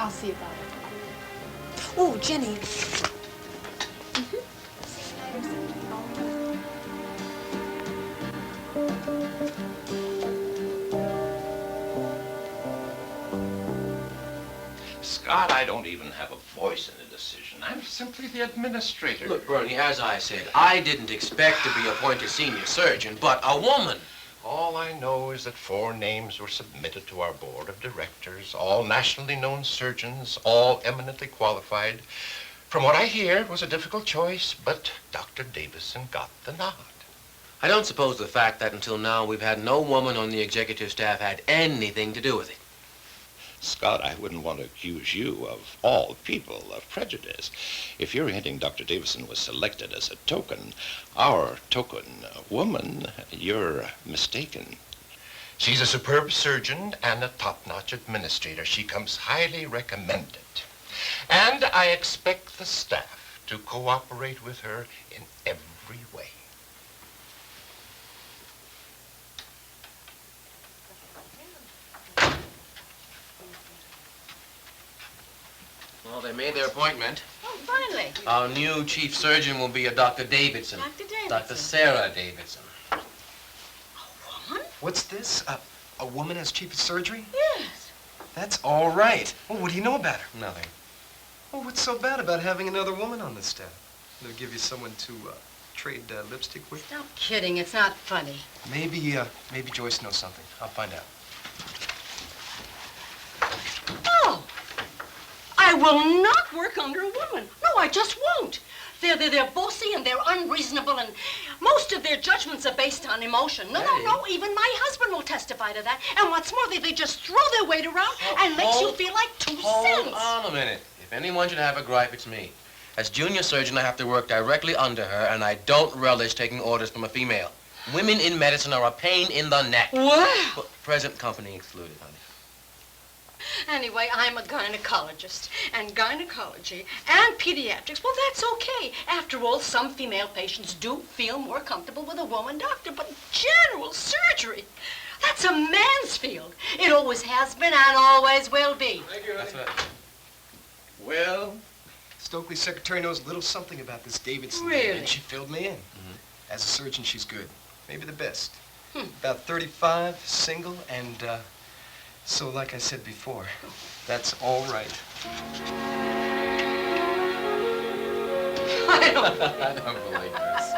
I'll see about it. Oh, Jenny. Scott, I don't even have a voice in the decision. I'm simply the administrator. Look, Bernie, as I said, I didn't expect to be appointed senior surgeon, but a woman. All I know is that 4 names were submitted to our board of directors, all nationally known surgeons, all eminently qualified. From what I hear, it was a difficult choice, but Dr. Davidson got the nod. I don't suppose the fact that until now we've had no woman on the executive staff had anything to do with it. Scott, I wouldn't want to accuse you, of all people, of prejudice. If you're hinting Dr. Davidson was selected as a token, our token woman, you're mistaken. She's a superb surgeon and a top-notch administrator. She comes highly recommended. And I expect the staff to cooperate with her in every way. Well, they made their appointment. Oh, finally. Our new chief surgeon will be a Dr. Davidson. Dr. Davidson. Dr. Sarah Davidson. A woman? What's this? A woman as chief of surgery? Yes. That's all right. Well, what do you know about her? Nothing. Well, what's so bad about having another woman on the staff? They'll give you someone to trade lipstick with? Stop kidding. It's not funny. Maybe Joyce knows something. I'll find out. Oh! I will not work under a woman. No, I just won't. They're bossy and they're unreasonable, and most of their judgments are based on emotion. No, even my husband will testify to that. And what's more, they just throw their weight around and makes you feel like 2 cents. Hold on a minute. If anyone should have a gripe, it's me. As junior surgeon, I have to work directly under her, and I don't relish taking orders from a female. Women in medicine are a pain in the neck. What? Well, present company excluded, honey. Anyway, I'm a gynecologist, and gynecology and pediatrics, well, that's okay. After all, some female patients do feel more comfortable with a woman doctor, but general surgery, that's a man's field. It always has been and always will be. Thank you. That's right. Well, Stokely's secretary knows a little something about this Davidson. Really? And she filled me in. As a surgeon, she's good. Maybe the best. About 35, single, and, so like I said before, that's all right. I don't believe this.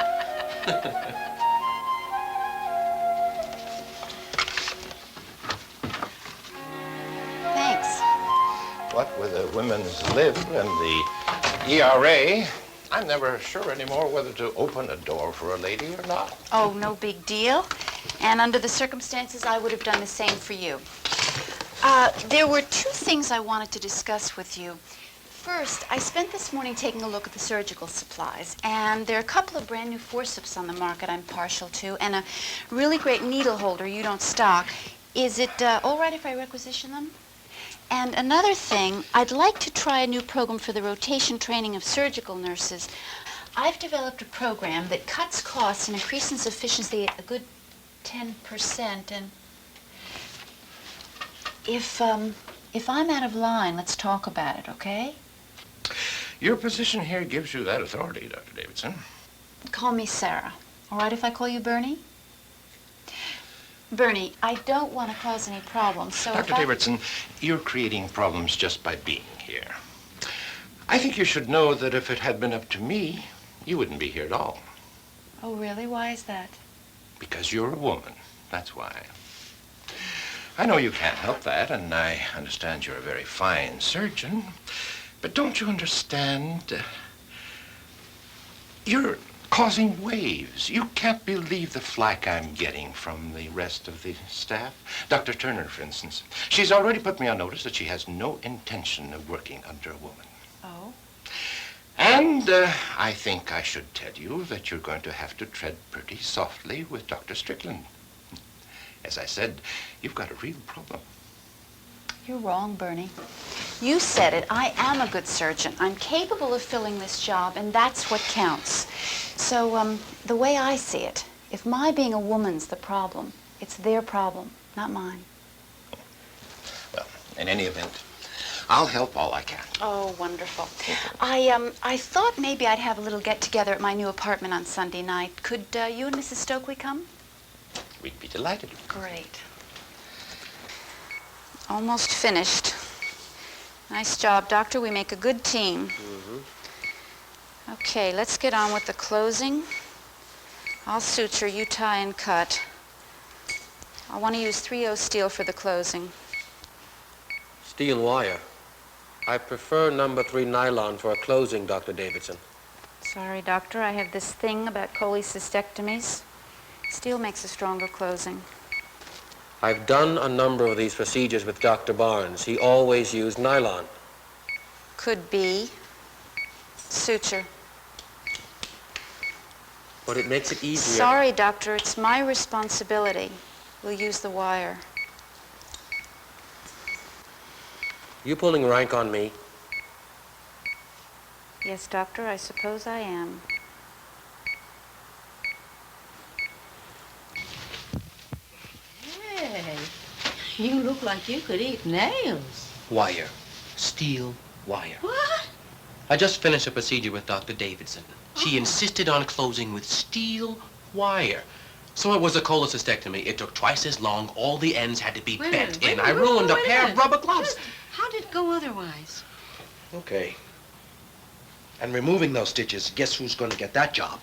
Thanks. What with the women's lib and the ERA, I'm never sure anymore whether to open a door for a lady or not. Oh, no big deal. And under the circumstances, I would have done the same for you. There were 2 things I wanted to discuss with you. First, I spent this morning taking a look at the surgical supplies, and there are a couple of brand new forceps on the market I'm partial to, and a really great needle holder you don't stock. Is it all right if I requisition them? And another thing, I'd like to try a new program for the rotation training of surgical nurses. I've developed a program that cuts costs and increases efficiency a good 10%, and if I'm out of line, let's talk about it, okay? Your position here gives you that authority, Dr. Davidson. Call me Sarah. All right if I call you Bernie? Bernie, I don't want to cause any problems, so Dr. Davidson, you're creating problems just by being here. I think you should know that if it had been up to me, you wouldn't be here at all. Oh, really? Why is that? Because you're a woman. That's why. I know you can't help that, and I understand you're a very fine surgeon, but don't you understand? You're causing waves. You can't believe the flack I'm getting from the rest of the staff. Dr. Turner, for instance. She's already put me on notice that she has no intention of working under a woman. Oh? And I think I should tell you that you're going to have to tread pretty softly with Dr. Strickland. As I said, you've got a real problem. You're wrong, Bernie. You said it. I am a good surgeon. I'm capable of filling this job, and that's what counts. So, the way I see it, if my being a woman's the problem, it's their problem, not mine. Well, in any event, I'll help all I can. Oh, wonderful. I thought maybe I'd have a little get-together at my new apartment on Sunday night. Could you and Mrs. Stokely come? We'd be delighted. Great. Almost finished. Nice job, Doctor. We make a good team. Okay, let's get on with the closing. I'll suture, you tie and cut. I want to use 3/0 steel for the closing. Steel wire. I prefer number 3 nylon for a closing, Dr. Davidson. Sorry, Doctor, I have this thing about cholecystectomies. Steel makes a stronger closing. I've done a number of these procedures with Dr. Barnes. He always used nylon. Could be. Suture. But it makes it easier. Sorry, Doctor, it's my responsibility. We'll use the wire. You pulling rank on me? Yes, Doctor, I suppose I am. Hey, you look like you could eat nails. Wire. Steel wire. What? I just finished a procedure with Dr. Davidson. She insisted on closing with steel wire. So it was a cholecystectomy. It took twice as long. All the ends had to be bent in. I ruined a pair of rubber gloves. How did it go otherwise? Okay. And removing those stitches, guess who's going to get that job?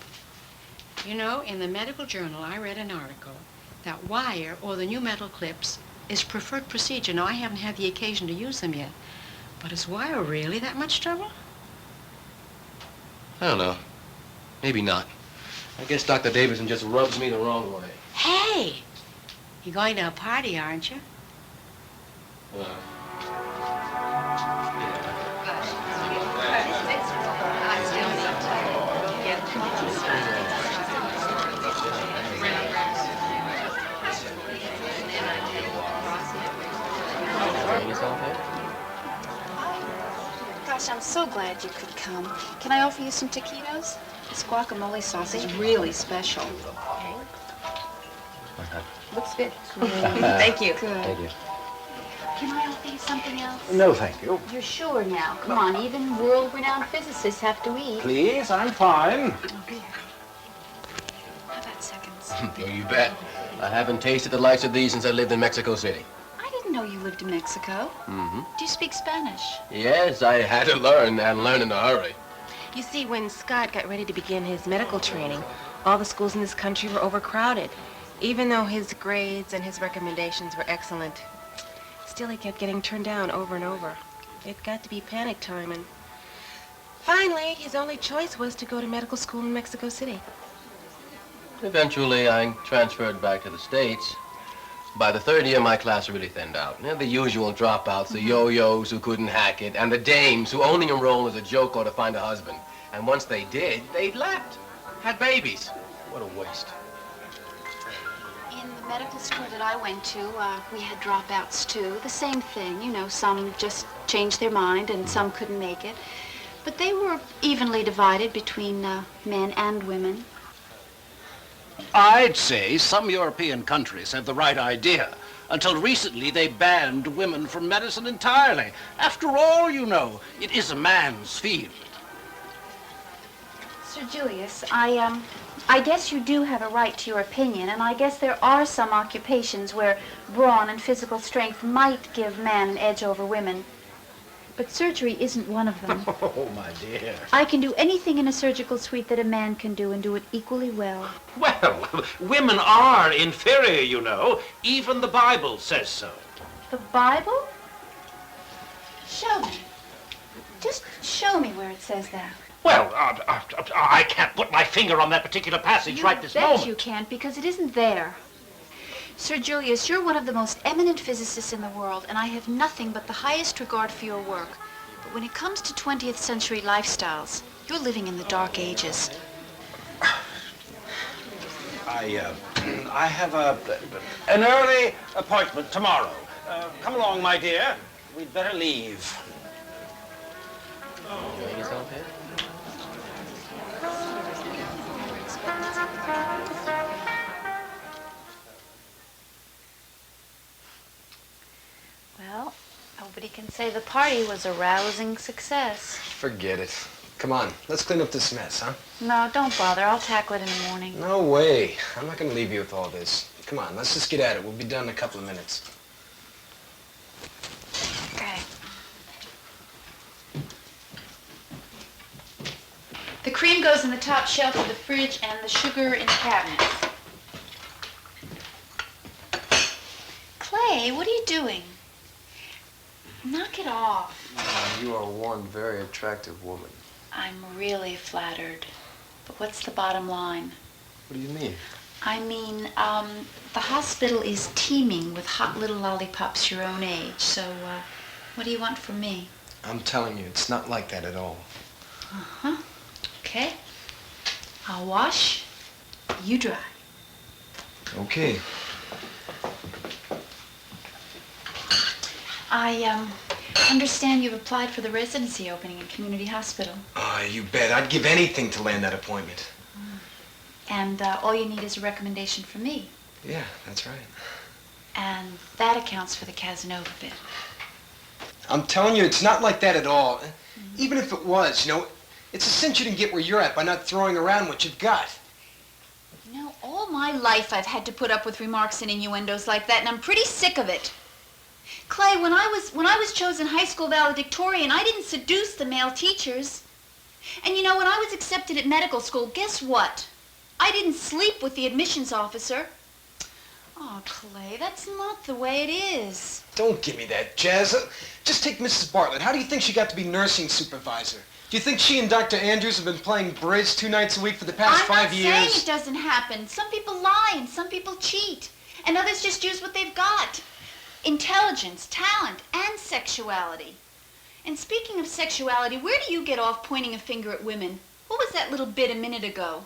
You know, in the medical journal, I read an article that wire or the new metal clips is preferred procedure. Now, I haven't had the occasion to use them yet. But is wire really that much trouble? I don't know. Maybe not. I guess Dr. Davidson just rubs me the wrong way. Hey! You're going to a party, aren't you? Gosh, I'm so glad you could come. Can I offer you some taquitos? This guacamole sauce is really special. Looks good. Thank you. Good. Thank you. Can I offer you something else? No, thank you. You're sure now? Come on, even world-renowned physicists have to eat. Please, I'm fine. Okay. How about seconds? Oh, you bet. I haven't tasted the likes of these since I lived in Mexico City. I didn't know you lived in Mexico. Do you speak Spanish? Yes, I had to learn and learn in a hurry. You see, when Scott got ready to begin his medical training, all the schools in this country were overcrowded. Even though his grades and his recommendations were excellent, still he kept getting turned down over and over. It got to be panic time, and finally, his only choice was to go to medical school in Mexico City. Eventually, I transferred back to the States. By the third year, my class really thinned out. You know, the usual dropouts, the yo-yos who couldn't hack it, and the dames who only enrolled as a joke or to find a husband. And once they did, they left. Had babies. What a waste. In the medical school that I went to, we had dropouts too. The same thing, you know, some just changed their mind and some couldn't make it. But they were evenly divided between men and women. I'd say some European countries have the right idea. Until recently, they banned women from medicine entirely. After all, you know, it is a man's field. Sir Julius, I guess you do have a right to your opinion, and I guess there are some occupations where brawn and physical strength might give man an edge over women. But surgery isn't one of them. Oh, my dear. I can do anything in a surgical suite that a man can do and do it equally well. Well, women are inferior, you know. Even the Bible says so. The Bible? Show me. Just show me where it says that. Well, I can't put my finger on that particular passage right this moment. You can't, because it isn't there. Sir Julius, you're one of the most eminent physicists in the world, and I have nothing but the highest regard for your work. But when it comes to 20th century lifestyles, you're living in the dark ages. I have an early appointment tomorrow. Come along, my dear. We'd better leave. Enjoying yourself here? Well, Nobody can say the party was a rousing success. Forget it. Come on, let's clean up this mess, huh? No, don't bother. I'll tackle it in the morning. No way. I'm not gonna leave you with all this. Come on, let's just get at it. We'll be done in a couple of minutes. Okay. The cream goes in the top shelf of the fridge and the sugar in the cabinets. Clay, what are you doing? Knock it off. You are one very attractive woman. I'm really flattered. But what's the bottom line? What do you mean? I mean, the hospital is teeming with hot little lollipops your own age. So, what do you want from me? I'm telling you, it's not like that at all. Uh-huh. Okay. I'll wash. You dry. Okay. I understand you've applied for the residency opening at Community Hospital. Oh, you bet. I'd give anything to land that appointment. And all you need is a recommendation from me. Yeah, that's right. And that accounts for the Casanova bit. I'm telling you, it's not like that at all. Even if it was, you know, it's a cinch you didn't get where you're at by not throwing around what you've got. You know, all my life I've had to put up with remarks and innuendos like that, and I'm pretty sick of it. Clay, when I was chosen high school valedictorian, I didn't seduce the male teachers. And you know, when I was accepted at medical school, guess what? I didn't sleep with the admissions officer. Oh, Clay, that's not the way it is. Don't give me that, Jazz. Just take Mrs. Bartlett. How do you think she got to be nursing supervisor? Do you think she and Dr. Andrews have been playing bridge 2 nights a week for the past 5 years? I'm not saying it doesn't happen. Some people lie and some people cheat. And others just use what they've got. Intelligence, talent, and sexuality. And speaking of sexuality, where do you get off pointing a finger at women? What was that little bit a minute ago?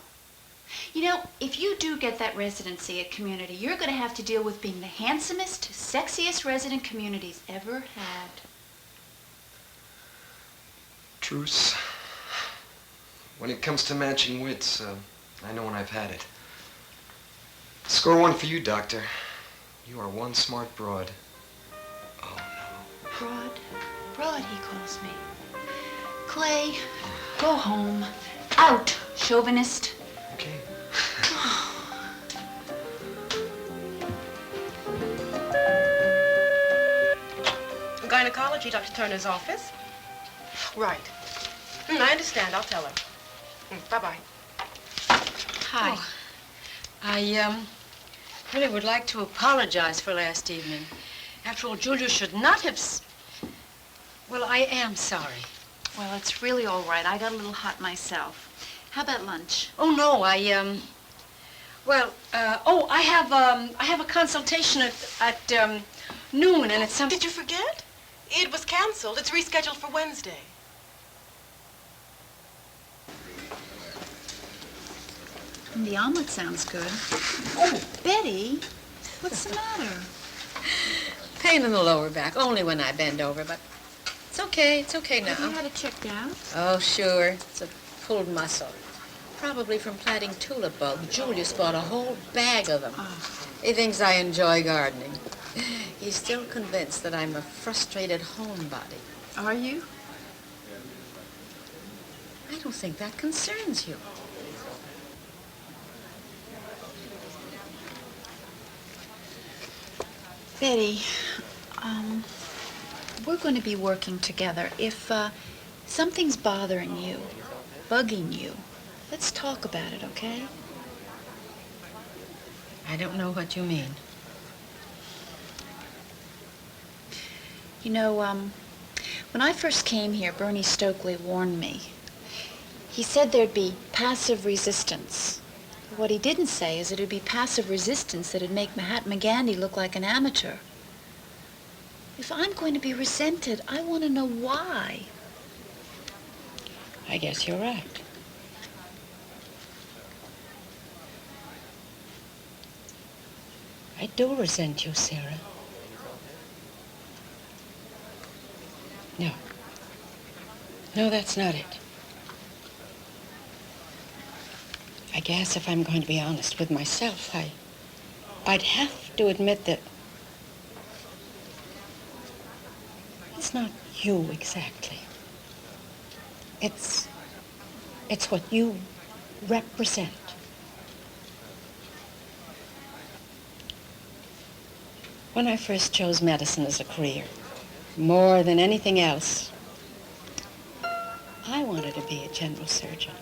You know, if you do get that residency at Community, you're going to have to deal with being the handsomest, sexiest resident Community's ever had. Truce. When it comes to matching wits, I know when I've had it. Score 1 for you, Doctor. You are one smart broad. Oh, no. Broad? Broad, he calls me. Clay, go home. Out, chauvinist. Okay. Gynecology, Dr. Turner's office. Right. I understand. I'll tell her. Bye-bye. Hi. Oh, I really would like to apologize for last evening. After all, Julia should not have Well, I am sorry. Well, it's really all right. I got a little hot myself. How about lunch? Oh, no, I have a consultation at noon, and it's something... Did you forget? It was canceled. It's rescheduled for Wednesday. The omelet sounds good. Oh, Betty, what's the matter? Pain in the lower back, only when I bend over, but it's okay now. Have you had it checked out? Oh, sure. It's a pulled muscle. Probably from planting tulip bulbs. Julius bought a whole bag of them. Oh. He thinks I enjoy gardening. He's still convinced that I'm a frustrated homebody. Are you? I don't think that concerns you. Betty, we're going to be working together. If something's bothering you, bugging you, let's talk about it, okay? I don't know what you mean. You know, when I first came here, Bernie Stokely warned me. He said there'd be passive resistance. What he didn't say is that it'd be passive resistance that'd make Mahatma Gandhi look like an amateur. If I'm going to be resented, I want to know why. I guess you're right. I do resent you, Sarah. No. No, that's not it. I guess if I'm going to be honest with myself, I'd have to admit that It's not you exactly. It's what you represent. When I first chose medicine as a career, more than anything else, I wanted to be a general surgeon.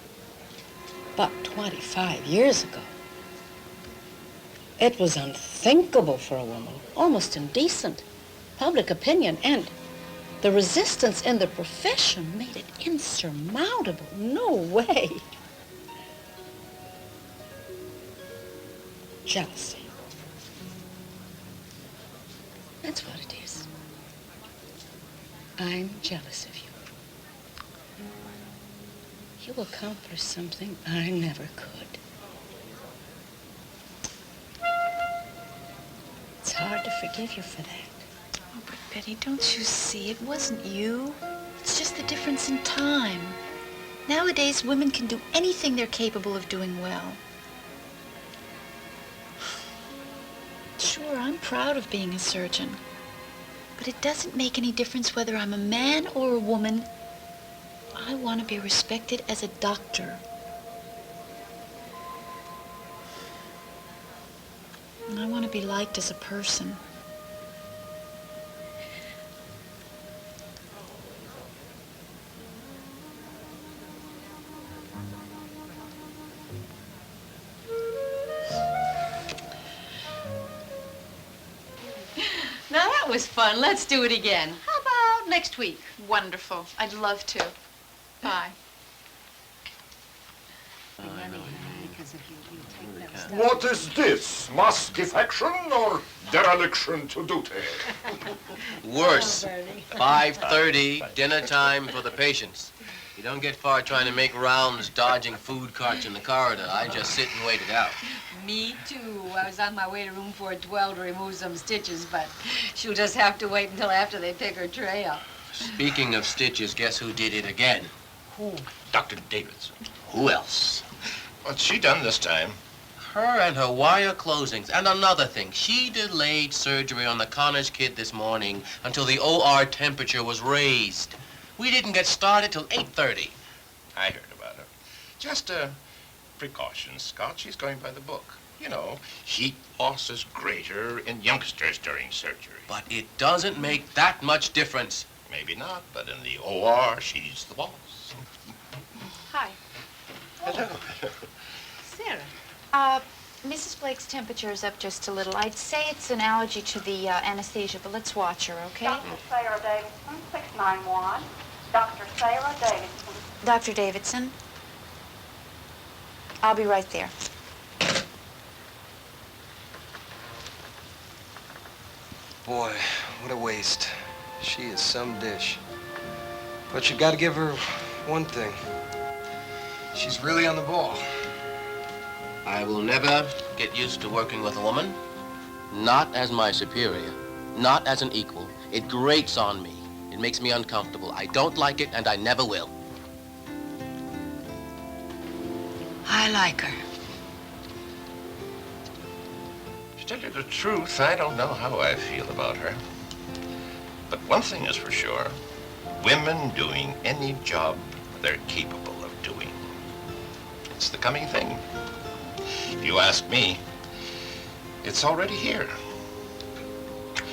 But 25 years ago, it was unthinkable for a woman, almost indecent. Public opinion and the resistance in the profession made it insurmountable. No way. Jealousy. That's what it is. I'm jealous of you. You accomplished something I never could. It's hard to forgive you for that. Oh, but Betty, don't you see? It wasn't you. It's just the difference in time. Nowadays, women can do anything they're capable of doing well. Sure, I'm proud of being a surgeon. But it doesn't make any difference whether I'm a man or a woman. I want to be respected as a doctor. And I want to be liked as a person. Now that was fun. Let's do it again. How about next week? Wonderful. I'd love to. Bye. What is this? Mass defection or dereliction to duty? Worse. 5:30, dinner time for the patients. You don't get far trying to make rounds dodging food carts in the corridor. I just sit and wait it out. Me too. I was on my way to room 412 to remove some stitches, but she'll just have to wait until after they pick her tray up. Speaking of stitches, guess who did it again? Who? Dr. Davidson. Who else? What's she done this time? Her and her wire closings. And another thing, she delayed surgery on the Connors kid this morning until the OR temperature was raised. We didn't get started till 8:30. I heard about her. Just a precaution, Scott. She's going by the book. You know, heat loss is greater in youngsters during surgery. But it doesn't make that much difference. Maybe not, but in the OR, she's the boss. Hi. Hello. Sarah. Mrs. Blake's temperature is up just a little. I'd say it's an allergy to the anesthesia, but let's watch her, okay? Dr. Sarah Davidson, 691. Dr. Sarah Davidson. Dr. Davidson? I'll be right there. Boy, what a waste. She is some dish. But you gotta give her one thing. She's really on the ball. I will never get used to working with a woman. Not as my superior. Not as an equal. It grates on me. It makes me uncomfortable. I don't like it, and I never will. I like her. To tell you the truth, I don't know how I feel about her. But one thing is for sure, women doing any job they're capable of doing. It's the coming thing. If you ask me, it's already here.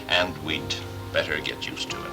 And we'd better get used to it.